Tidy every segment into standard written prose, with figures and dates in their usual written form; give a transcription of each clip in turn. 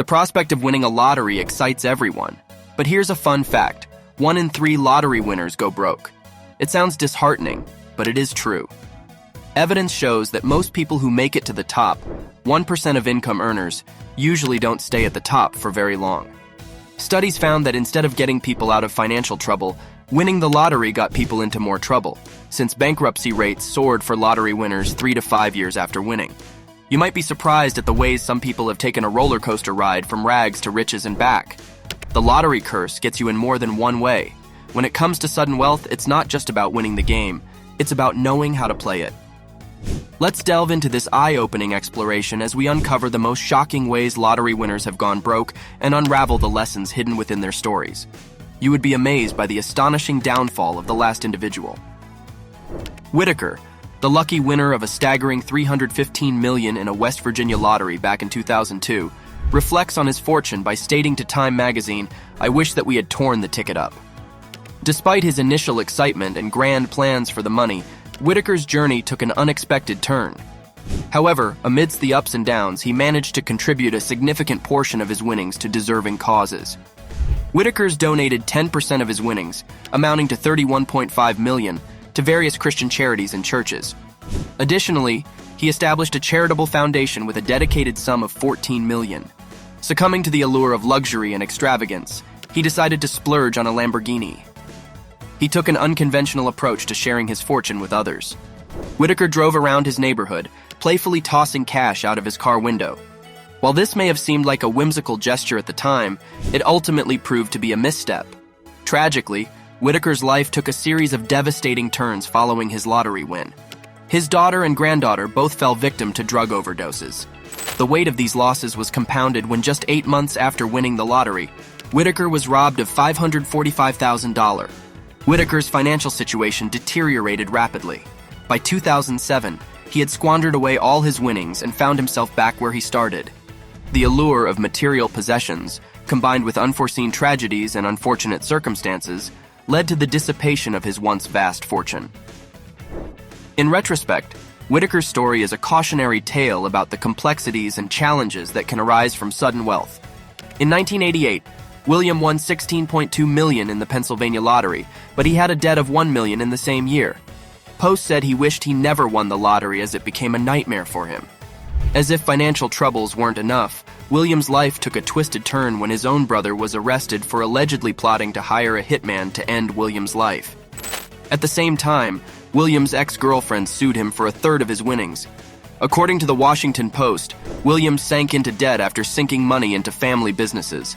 prospect of winning a lottery excites everyone. But here's a fun fact. 1 in 3 lottery winners go broke. It sounds disheartening, but it is true. Evidence shows that most people who make it to the top, 1% of income earners, usually don't stay at the top for very long. Studies found that instead of getting people out of financial trouble, winning the lottery got people into more trouble, since bankruptcy rates soared for lottery winners 3 to 5 years after winning. You might be surprised at the ways some people have taken a roller coaster ride from rags to riches and back. The lottery curse gets you in more than one way. When it comes to sudden wealth, it's not just about winning the game, it's about knowing how to play it. Let's delve into this eye-opening exploration as we uncover the most shocking ways lottery winners have gone broke and unravel the lessons hidden within their stories. You would be amazed by the astonishing downfall of the last individual. Whitaker, the lucky winner of a staggering $315 million in a West Virginia lottery back in 2002, reflects on his fortune by stating to Time magazine, "I wish that we had torn the ticket up." Despite his initial excitement and grand plans for the money, Whitaker's journey took an unexpected turn. However, amidst the ups and downs, he managed to contribute a significant portion of his winnings to deserving causes. Whitaker's donated 10% of his winnings, amounting to $31.5 million, to various Christian charities and churches. Additionally, he established a charitable foundation with a dedicated sum of $14 million. Succumbing to the allure of luxury and extravagance, he decided to splurge on a Lamborghini. He took an unconventional approach to sharing his fortune with others. Whitaker drove around his neighborhood, playfully tossing cash out of his car window. While this may have seemed like a whimsical gesture at the time, it ultimately proved to be a misstep. Tragically, Whitaker's life took a series of devastating turns following his lottery win. His daughter and granddaughter both fell victim to drug overdoses. The weight of these losses was compounded when just 8 months after winning the lottery, Whitaker was robbed of $545,000. Whitaker's financial situation deteriorated rapidly. By 2007, he had squandered away all his winnings and found himself back where he started. The allure of material possessions, combined with unforeseen tragedies and unfortunate circumstances, led to the dissipation of his once vast fortune. In retrospect, Whitaker's story is a cautionary tale about the complexities and challenges that can arise from sudden wealth. In 1988, William won $16.2 million in the Pennsylvania lottery, but he had a debt of $1 million in the same year. Post said he wished he never won the lottery as it became a nightmare for him. As if financial troubles weren't enough, William's life took a twisted turn when his own brother was arrested for allegedly plotting to hire a hitman to end William's life. At the same time, William's ex-girlfriend sued him for a third of his winnings. According to the Washington Post, William sank into debt after sinking money into family businesses.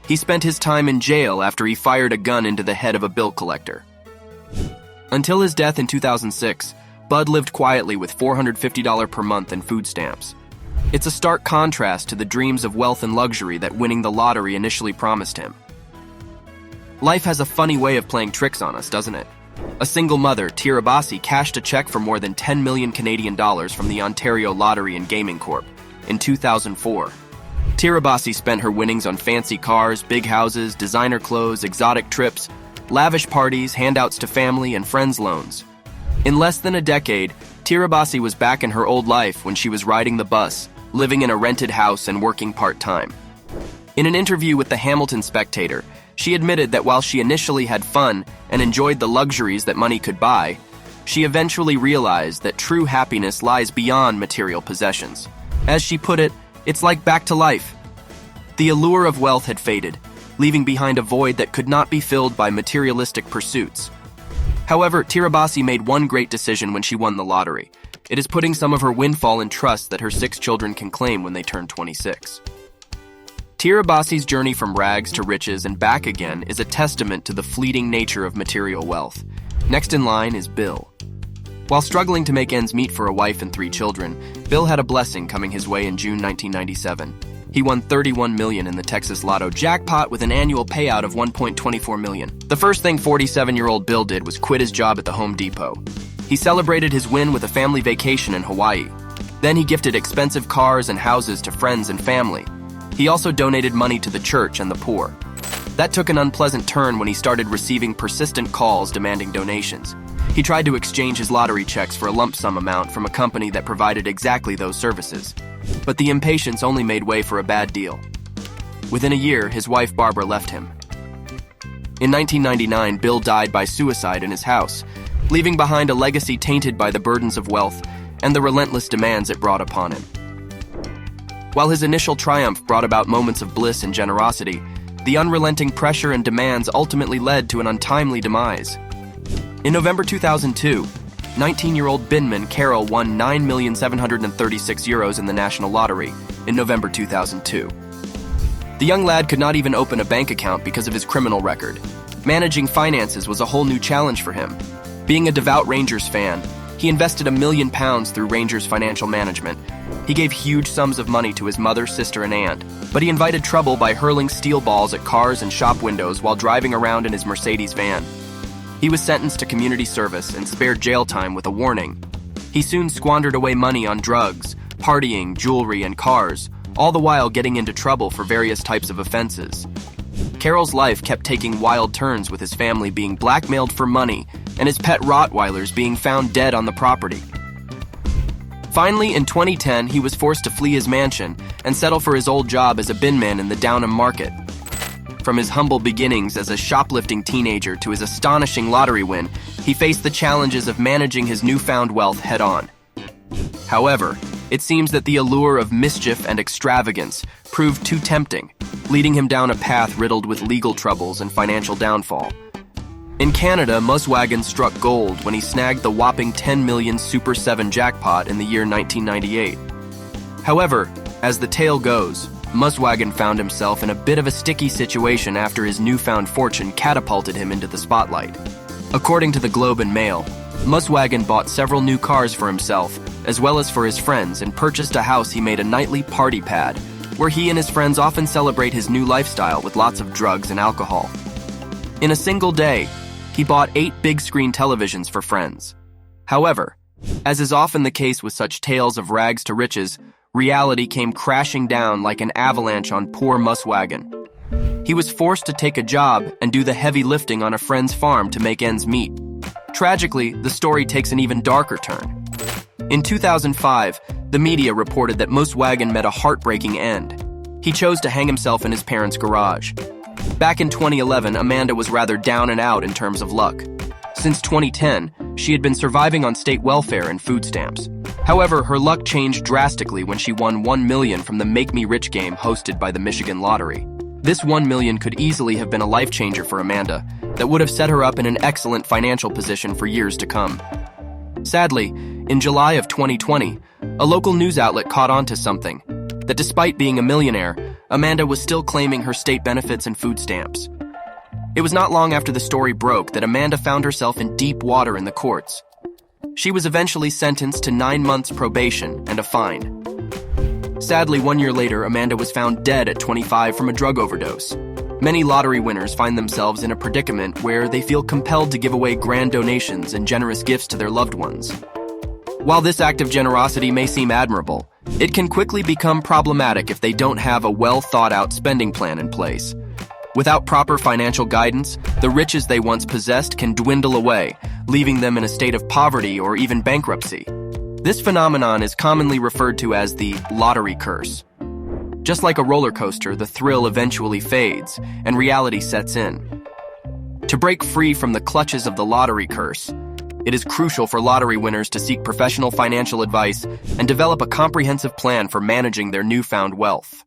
He spent his time in jail after he fired a gun into the head of a bill collector. Until his death in 2006, Bud lived quietly with $450 per month in food stamps. It's a stark contrast to the dreams of wealth and luxury that winning the lottery initially promised him. Life has a funny way of playing tricks on us, doesn't it? A single mother, Tirabassi, cashed a check for more than 10 million Canadian dollars from the Ontario Lottery and Gaming Corp. in 2004. Tirabassi spent her winnings on fancy cars, big houses, designer clothes, exotic trips, lavish parties, handouts to family, and friends' loans. In less than a decade, Tirabassi was back in her old life when she was riding the bus, living in a rented house and working part-time. In an interview with the Hamilton Spectator, she admitted that while she initially had fun and enjoyed the luxuries that money could buy, she eventually realized that true happiness lies beyond material possessions. As she put it, it's like back to life. The allure of wealth had faded, leaving behind a void that could not be filled by materialistic pursuits. However, Tirabassi made one great decision when she won the lottery. It is putting some of her windfall in trust that her 6 children can claim when they turn 26. Tirabassi's journey from rags to riches and back again is a testament to the fleeting nature of material wealth. Next in line is Bill. While struggling to make ends meet for a wife and 3 children, Bill had a blessing coming his way in June 1997. He won $31 million in the Texas Lotto jackpot with an annual payout of $1.24 million. The first thing 47-year-old Bill did was quit his job at the Home Depot. He celebrated his win with a family vacation in Hawaii. Then he gifted expensive cars and houses to friends and family. He also donated money to the church and the poor. That took an unpleasant turn when he started receiving persistent calls demanding donations. He tried to exchange his lottery checks for a lump sum amount from a company that provided exactly those services. But the impatience only made way for a bad deal. Within a year, his wife Barbara left him. In 1999, Bill died by suicide in his house, leaving behind a legacy tainted by the burdens of wealth and the relentless demands it brought upon him. While his initial triumph brought about moments of bliss and generosity, the unrelenting pressure and demands ultimately led to an untimely demise. In November 2002, 19-year-old binman Carol won €9,736 in the national lottery in November 2002. The young lad could not even open a bank account because of his criminal record. Managing finances was a whole new challenge for him. Being a devout Rangers fan, he invested £1 million through Rangers Financial Management. He gave huge sums of money to his mother, sister, and aunt, but he invited trouble by hurling steel balls at cars and shop windows while driving around in his Mercedes van. He was sentenced to community service and spared jail time with a warning. He soon squandered away money on drugs, partying, jewelry, and cars, all the while getting into trouble for various types of offenses. Carol's life kept taking wild turns, with his family being blackmailed for money and his pet Rottweilers being found dead on the property. Finally, in 2010, he was forced to flee his mansion and settle for his old job as a binman in the Downham Market. From his humble beginnings as a shoplifting teenager to his astonishing lottery win, he faced the challenges of managing his newfound wealth head-on. However, it seems that the allure of mischief and extravagance proved too tempting, leading him down a path riddled with legal troubles and financial downfall. In Canada, Muswagon struck gold when he snagged the whopping 10 million Super 7 jackpot in the year 1998. However, as the tale goes, Muswagon found himself in a bit of a sticky situation after his newfound fortune catapulted him into the spotlight. According to the Globe and Mail, Muswagon bought several new cars for himself, as well as for his friends, and purchased a house he made a nightly party pad, where he and his friends often celebrate his new lifestyle with lots of drugs and alcohol. In a single day, he bought 8 big-screen televisions for friends. However, as is often the case with such tales of rags to riches, reality came crashing down like an avalanche on poor Muswagon. He was forced to take a job and do the heavy lifting on a friend's farm to make ends meet. Tragically, the story takes an even darker turn. In 2005, the media reported that Muswagon met a heartbreaking end. He chose to hang himself in his parents' garage. Back in 2011, Amanda was rather down and out in terms of luck. Since 2010, she had been surviving on state welfare and food stamps. However, her luck changed drastically when she won $1 million from the Make Me Rich game hosted by the Michigan Lottery. This $1 million could easily have been a life changer for Amanda that would have set her up in an excellent financial position for years to come. Sadly, in July of 2020, a local news outlet caught on to something, that despite being a millionaire, Amanda was still claiming her state benefits and food stamps. It was not long after the story broke that Amanda found herself in deep water in the courts. She was eventually sentenced to 9 months probation and a fine. Sadly, 1 year later, Amanda was found dead at 25 from a drug overdose. Many lottery winners find themselves in a predicament where they feel compelled to give away grand donations and generous gifts to their loved ones. While this act of generosity may seem admirable, it can quickly become problematic if they don't have a well-thought-out spending plan in place. Without proper financial guidance, the riches they once possessed can dwindle away, leaving them in a state of poverty or even bankruptcy. This phenomenon is commonly referred to as the lottery curse. Just like a roller coaster, the thrill eventually fades, and reality sets in. To break free from the clutches of the lottery curse, it is crucial for lottery winners to seek professional financial advice and develop a comprehensive plan for managing their newfound wealth.